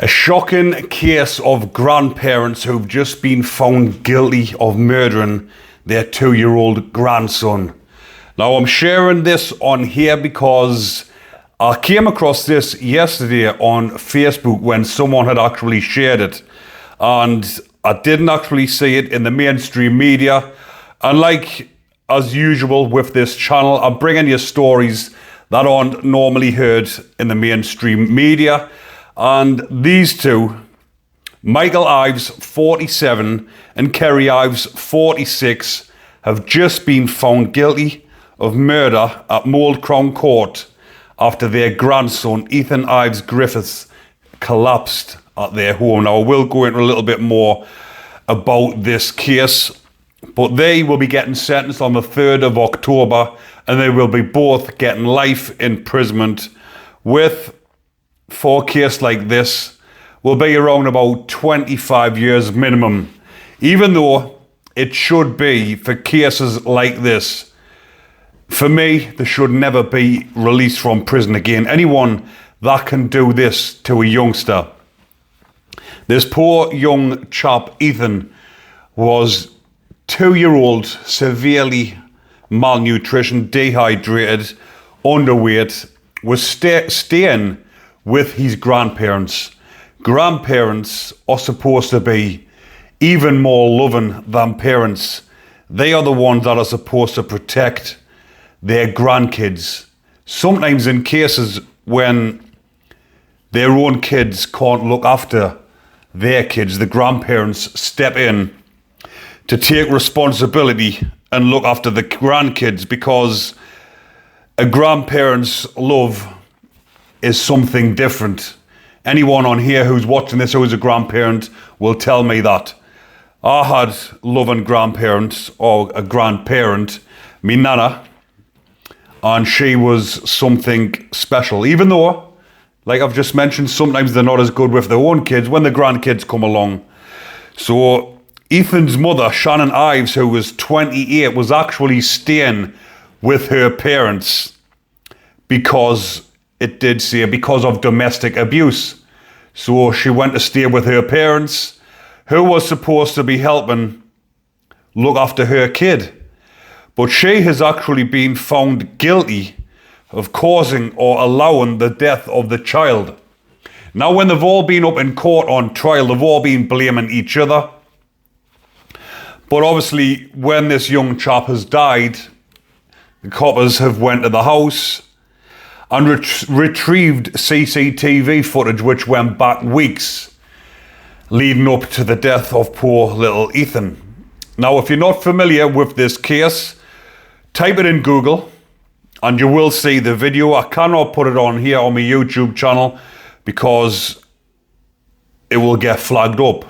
A shocking case of grandparents who've just been found guilty of murdering their 2-year-old grandson. Now, I'm sharing this on here because I came across this yesterday on Facebook when someone had actually shared it, and I didn't actually see it in the mainstream media. And like as usual with this channel, I'm bringing you stories that aren't normally heard in the mainstream media. And these two, Michael Ives, 47, and Kerry Ives, 46, have just been found guilty of murder at Mold Crown Court after their grandson, Ethan Ives-Griffiths, collapsed at their home. Now, I will go into a little bit more about this case, but they will be getting sentenced on the 3rd of October, and they will be both getting life imprisonment with, for a case like this, will be around about 25 years minimum, even though it should be for cases like this. For me, they should never be released from prison again. Anyone that can do this to a youngster. This poor young chap, Ethan, was 2-year-old, severely malnutrition, dehydrated, underweight, was staying with his grandparents. Grandparents are supposed to be even more loving than parents. They are the ones that are supposed to protect their grandkids. Sometimes in cases when their own kids can't look after their kids, the grandparents step in to take responsibility and look after the grandkids, because a grandparent's love is something different. Anyone on here who's watching this who is a grandparent will tell me that. I had loving grandparents, or a grandparent, me nana, and she was something special. Even though, like I've just mentioned, sometimes they're not as good with their own kids when the grandkids come along. So Ethan's mother, Shannon Ives, who was 28, was actually staying with her parents because it did say because of domestic abuse. So she went to stay with her parents, who was supposed to be helping look after her kid. But she has actually been found guilty of causing or allowing the death of the child. Now, when they've all been up in court on trial, they've all been blaming each other. But obviously, when this young chap has died, the coppers have went to the house and retrieved CCTV footage which went back weeks leading up to the death of poor little Ethan. Now, if you're not familiar with this case, type it in Google and you will see the video. I cannot put it on here on my YouTube channel because it will get flagged up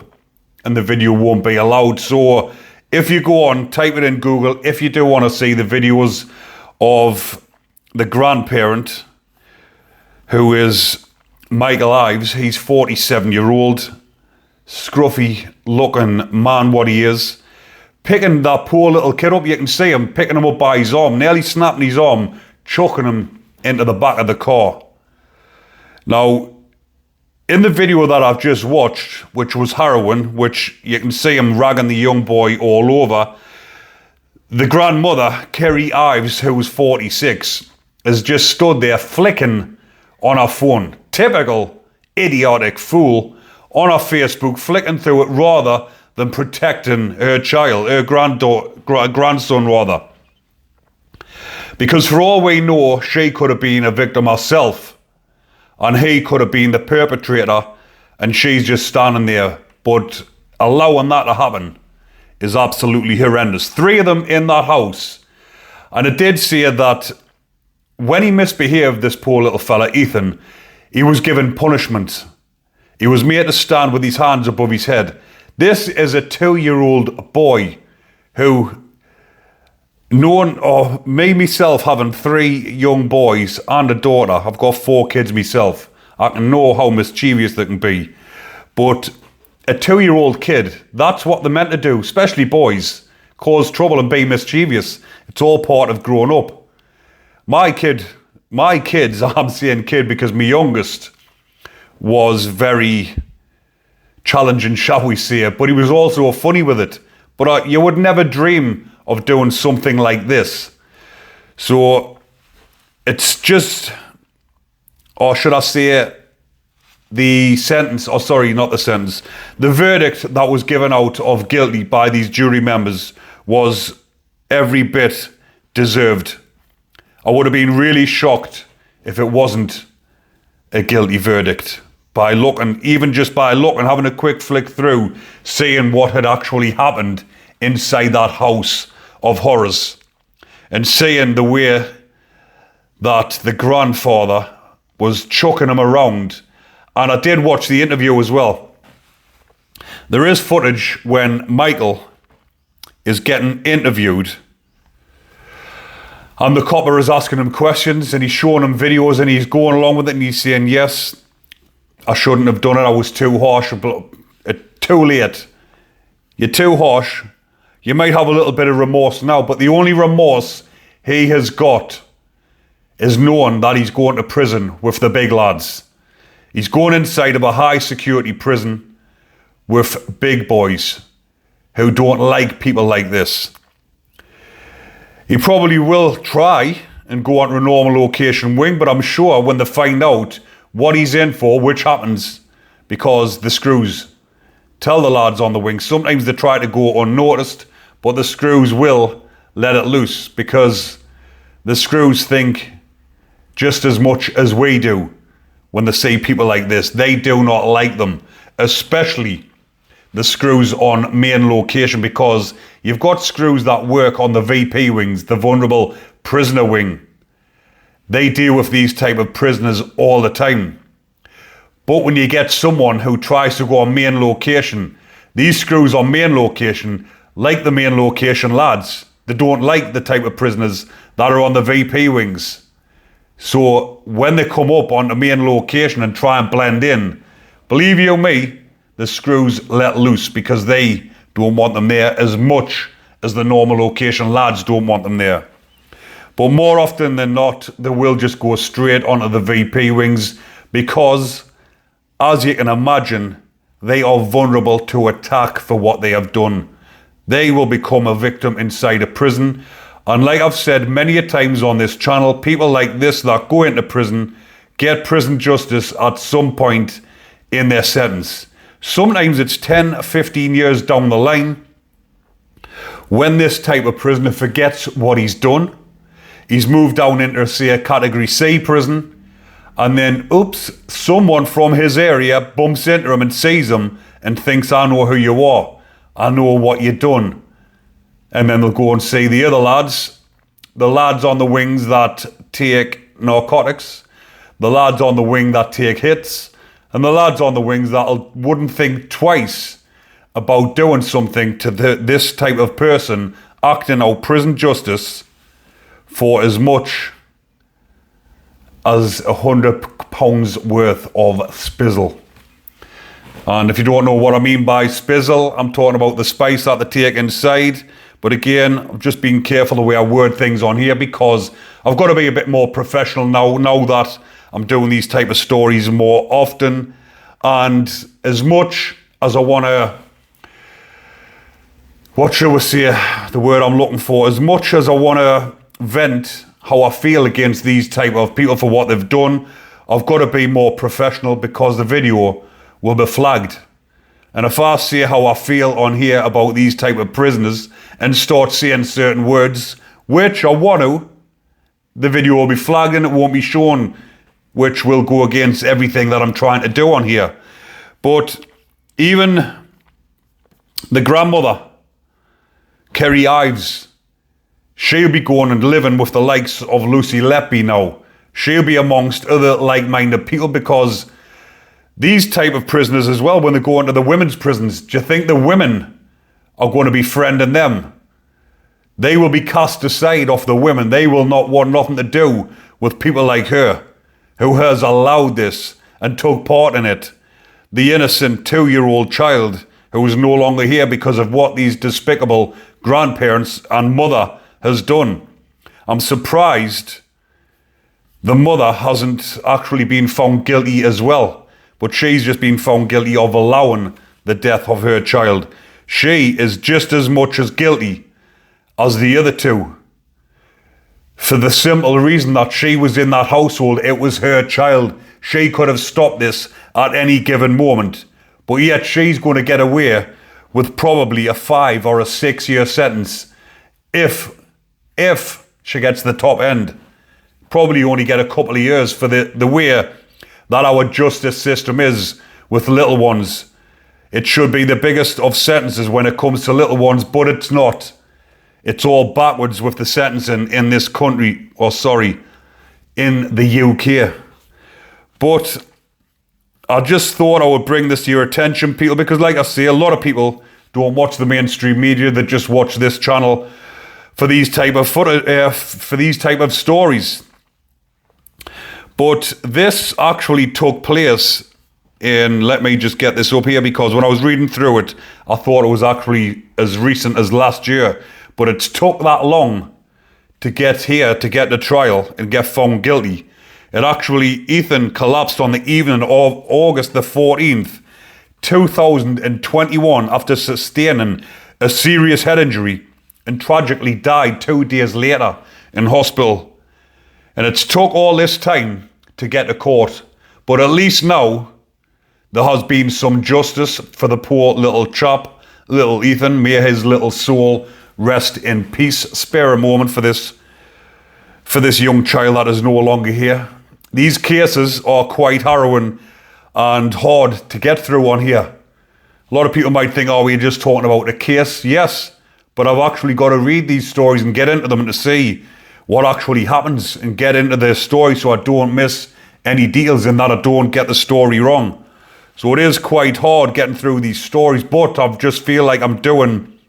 and the video won't be allowed. So if you go on, type it in Google, if you do want to see the videos of the grandparent, who is Michael Ives. He's 47-year-old, scruffy looking man what he is, picking that poor little kid up. You can see him picking him up by his arm, nearly snapping his arm, chucking him into the back of the car. Now, in the video that I've just watched, which was harrowing, which you can see him ragging the young boy all over, the grandmother, Kerry Ives, who was 46, has just stood there flicking on her phone. Typical idiotic fool on her Facebook, flicking through it rather than protecting her child, her grandson rather. Because for all we know, she could have been a victim herself and he could have been the perpetrator, and she's just standing there. But allowing that to happen is absolutely horrendous. 3 of them in that house. And it did say that when he misbehaved, this poor little fella, Ethan, he was given punishment. He was made to stand with his hands above his head. This is a 2-year-old boy who, me myself having 3 young boys and a daughter, I've got 4 kids myself, I can know how mischievous they can be. But a 2-year-old kid, that's what they're meant to do, especially boys, cause trouble and be mischievous. It's all part of growing up. My kids, I'm saying kid because my youngest was very challenging, shall we say, but he was also funny with it. But you would never dream of doing something like this. So it's just, or should I say, the sentence, or sorry, not the sentence, the verdict that was given out of guilty by these jury members was every bit deserved. I would have been really shocked if it wasn't a guilty verdict. By looking, even just by looking, having a quick flick through, seeing what had actually happened inside that house of horrors, and seeing the way that the grandfather was chucking him around. And I did watch the interview as well. There is footage when Michael is getting interviewed and the copper is asking him questions and he's showing him videos and he's going along with it and he's saying, yes, I shouldn't have done it, I was too harsh, too late. You're too harsh. You might have a little bit of remorse now, but the only remorse he has got is knowing that he's going to prison with the big lads. He's going inside of a high security prison with big boys who don't like people like this. He probably will try and go onto a normal location wing, but I'm sure when they find out what he's in for, which happens because the screws tell the lads on the wing. Sometimes they try to go unnoticed, but the screws will let it loose because the screws think just as much as we do when they see people like this. They do not like them, especially the screws on main location, because you've got screws that work on the VP wings, the vulnerable prisoner wing. They deal with these type of prisoners all the time. But when you get someone who tries to go on main location, these screws on main location like the main location lads. They don't like the type of prisoners that are on the VP wings. So when they come up on the main location and try and blend in, believe you me, the screws let loose because they don't want them there as much as the normal location lads don't want them there. But more often than not, they will just go straight onto the VP wings because, as you can imagine, they are vulnerable to attack for what they have done. They will become a victim inside a prison. And like I've said many a times on this channel, people like this that go into prison get prison justice at some point in their sentence. Sometimes it's 10, 15 years down the line when this type of prisoner forgets what he's done. He's moved down into, say, a category C prison, and then, oops, someone from his area bumps into him and sees him and thinks, I know who you are. I know what you've done. And then they'll go and see the other lads, the lads on the wings that take narcotics, the lads on the wing that take hits, and the lads on the wings that wouldn't think twice about doing something to this type of person, acting out prison justice for as much as £100 worth of spizzle. And if you don't know what I mean by spizzle, I'm talking about the spice that they take inside. But again, I'm just being careful the way I word things on here because I've got to be a bit more professional now that I'm doing these type of stories more often. And as much as I want to, what shall we say, the word I'm looking for, as much as I want to vent how I feel against these type of people for what they've done, I've got to be more professional because the video will be flagged. And if I say how I feel on here about these type of prisoners and start saying certain words, which I want to, the video will be flagged and it won't be shown, which will go against everything that I'm trying to do on here. But even the grandmother, Kerry Ives, she'll be going and living with the likes of Lucy Leppy now. She'll be amongst other like-minded people because these type of prisoners as well, when they go into the women's prisons, do you think the women are going to be friending them? They will be cast aside off the women. They will not want nothing to do with people like her, who has allowed this and took part in it. The innocent 2-year-old child who is no longer here because of what these despicable grandparents and mother has done. I'm surprised the mother hasn't actually been found guilty as well. but she's just been found guilty of allowing the death of her child. She is just as much as guilty as the other two, for the simple reason that she was in that household. It was her child. She could have stopped this at any given moment, but yet she's going to get away with probably a 5 or a 6 year sentence if she gets the top end. Probably only get a couple of years for the way that our justice system is with little ones. It should be the biggest of sentences when it comes to little ones, but it's not. It's all backwards with the sentencing in this country, in the UK. But I just thought I would bring this to your attention, people, because like I say, a lot of people don't watch the mainstream media. They just watch this channel for these type of stories. But this actually took place in, let me just get this up here, because when I was reading through it, I thought it was actually as recent as last year. But it took that long to get here, to get to trial and get found guilty. It actually, Ethan collapsed on the evening of August the 14th, 2021, after sustaining a serious head injury, and tragically died 2 days later in hospital. And it's took all this time to get to court, but at least now there has been some justice for the poor little chap, little Ethan. May his little soul rest in peace. Spare a moment for this young child that is no longer here. These cases are quite harrowing and hard to get through on here. A lot of people might think, oh, we're just talking about a case. Yes, but I've actually got to read these stories and get into them and to see what actually happens and get into their story so I don't miss any details and that I don't get the story wrong. So it is quite hard getting through these stories, but I just feel like I'm doing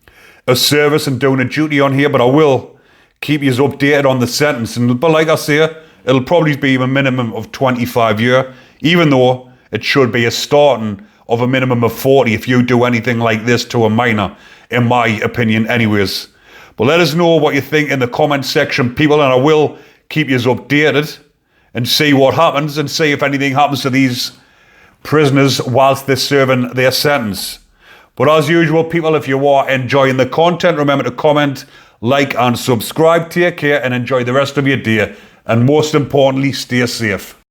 a service and doing a duty on here, but I will keep you updated on the sentence. But like I say, it'll probably be a minimum of 25 years, even though it should be a starting of a minimum of 40 if you do anything like this to a minor, in my opinion anyways. But let us know what you think in the comment section, people, and I will keep you updated and see what happens and see if anything happens to these prisoners whilst they're serving their sentence. But as usual, people, if you are enjoying the content, remember to comment, like and subscribe. Take care and enjoy the rest of your day. And most importantly, stay safe.